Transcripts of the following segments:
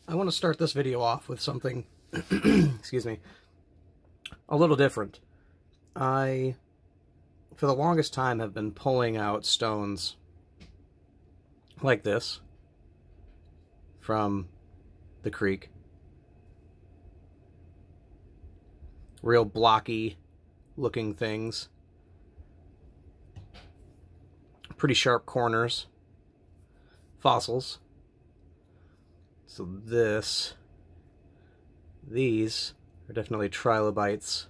I want to start this video off with something, excuse me, a little different. I, for the longest time, have been pulling out stones like this from the creek. Real blocky looking things. Pretty sharp corners. Fossils. So these are definitely trilobites.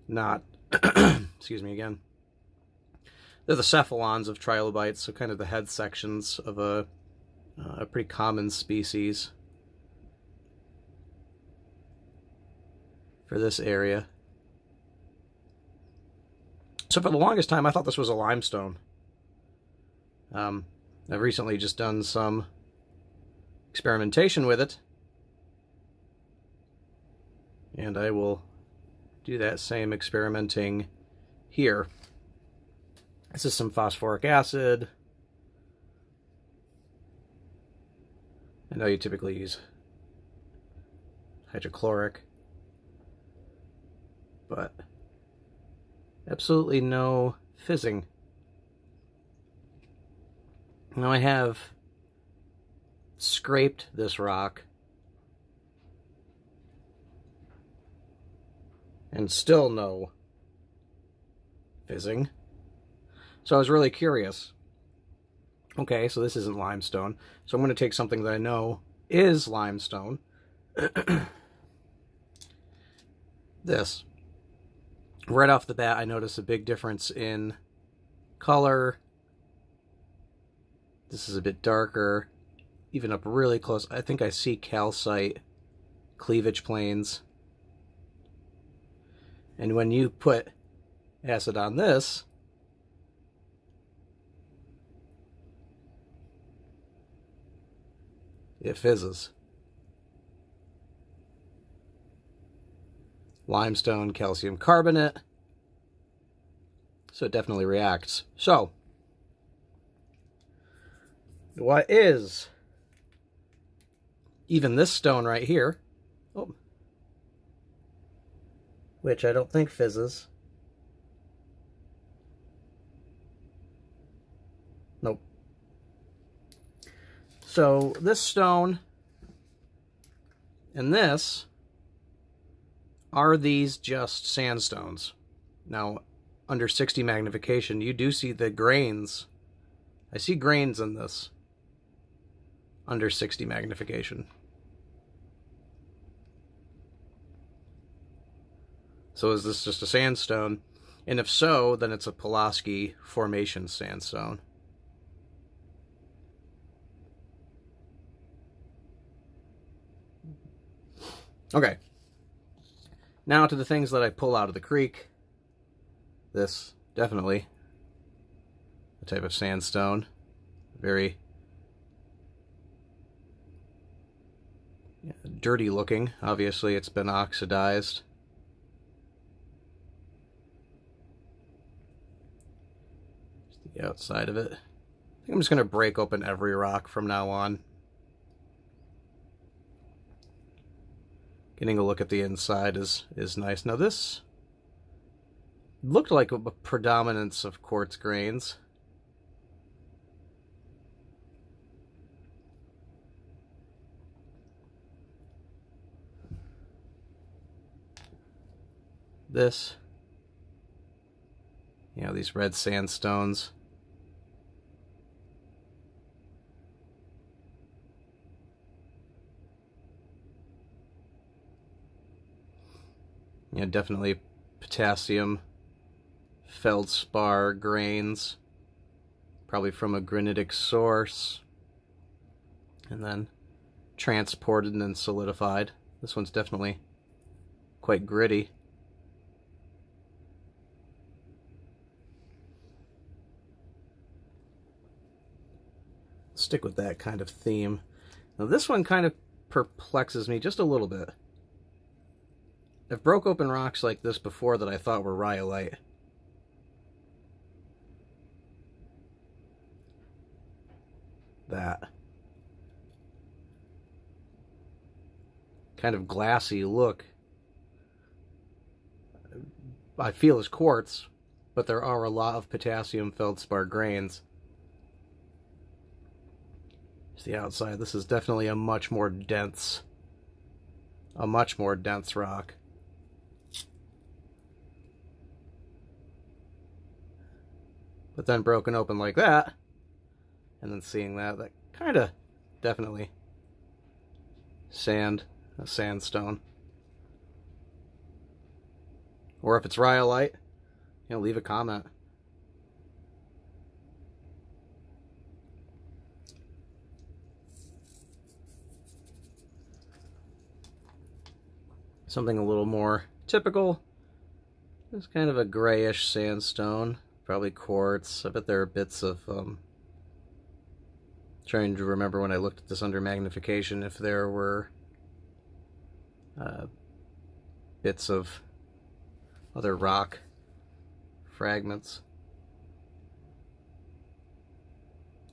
Not, excuse me again. They're the cephalons of trilobites, so kind of the head sections of a pretty common species for this area. So for the longest time, I thought this was a limestone. I've recently just done some experimentation with it, and I will do that same experimenting here. This is some phosphoric acid. I know you typically use hydrochloric, but absolutely no fizzing. Now I have scraped this rock and still no fizzing. So I was really curious. Okay, so this isn't limestone. So I'm going to take something that I know is limestone. This. Right off the bat, I notice a big difference in color. This is a bit darker. Even up really close, I think I see calcite cleavage planes. And when you put acid on this, it fizzes. Limestone, calcium carbonate. So it definitely reacts. So, what is even this stone right here, which I don't think fizzes. Nope. So this stone and this, are these just sandstones? Now, under 60 magnification, you do see the grains. I see grains in this under 60 magnification. So is this just a sandstone? And if so, then it's a Pulaski Formation sandstone. Okay. Now to the things that I pull out of the creek. This, definitely a type of sandstone. Very dirty looking. Obviously it's been oxidized. Just the outside of it. I think I'm just going to break open every rock from now on. Getting a look at the inside is nice. Now this looked like a predominance of quartz grains. This, you know, these red sandstones. Yeah, definitely potassium feldspar grains, probably from a granitic source, and then transported and then solidified. This one's definitely quite gritty. Stick with that kind of theme. Now this one kind of perplexes me just a little bit. I've broke open rocks like this before that I thought were rhyolite. That. kind of glassy look I feel is quartz, but there are a lot of potassium feldspar grains. It's the outside. This is definitely a much more dense rock. But then broken open like that, and then seeing that kind of definitely a sandstone. Or if it's rhyolite, leave a comment. Something a little more typical. It's kind of a grayish sandstone, probably quartz. I bet there are bits of, trying to remember when I looked at this under magnification if there were bits of other rock fragments.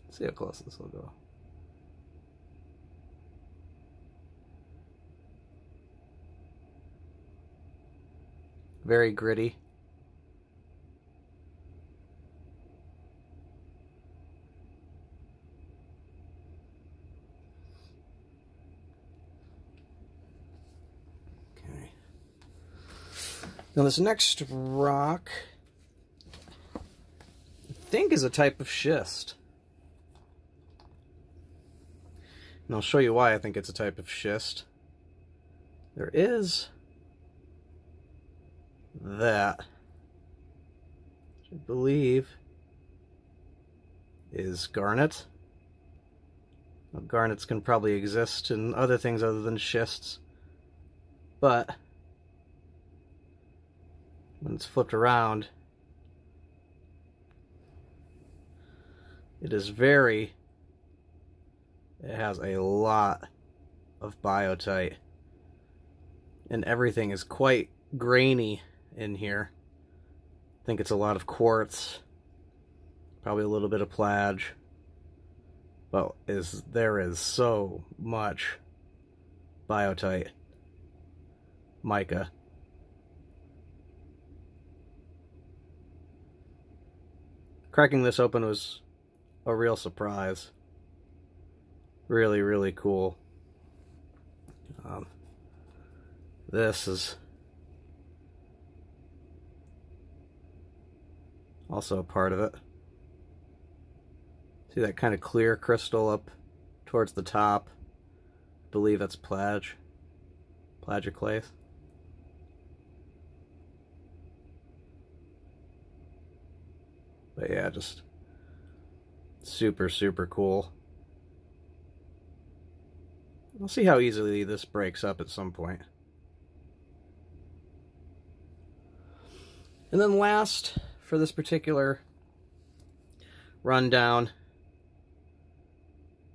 Let's see how close this will go. Very gritty. Okay. Now this next rock, I think, is a type of schist. And I'll show you why I think it's a type of schist. There is that, which I believe is garnet. Well, garnets can probably exist in other things other than schists, but when it's flipped around, it has a lot of biotite, and everything is quite grainy in here. I think it's a lot of quartz, probably a little bit of plage, but there is so much biotite, mica. Cracking this open was a real surprise. Really, really cool. This is also a part of it. See that kind of clear crystal up towards the top? I believe that's plagioclase. But yeah, just super, super cool. We'll see how easily this breaks up at some point. And then last, for this particular rundown,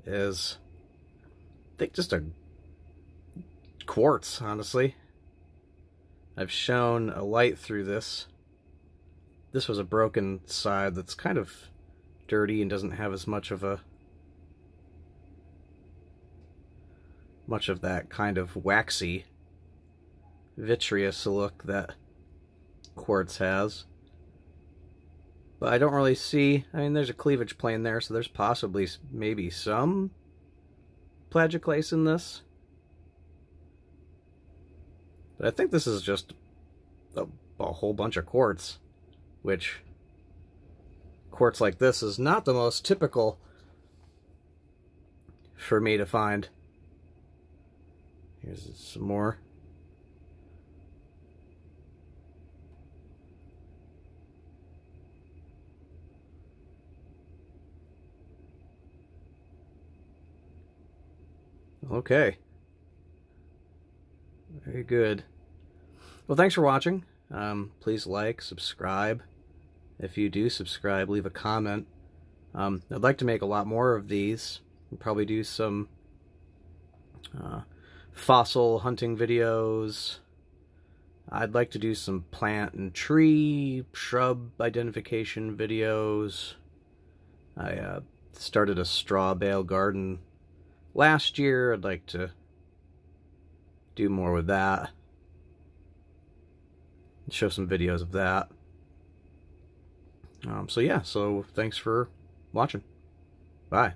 is, I think, just a quartz, honestly. I've shown a light through this. This was a broken side that's kind of dirty and doesn't have as much of that kind of waxy, vitreous look that quartz has. But I don't really see, I mean, there's a cleavage plane there, so there's possibly maybe some plagioclase in this. But I think this is just a whole bunch of quartz, which quartz like this is not the most typical for me to find. Here's some more. Okay. Very good. Well, thanks for watching. Please like, subscribe. If you do subscribe, leave a comment. I'd like to make a lot more of these. We'll probably do some fossil hunting videos. I'd like to do some plant and tree, shrub identification videos. I started a straw bale garden last year. I'd like to do more with that. Show some videos of that. So yeah, so thanks for watching. Bye.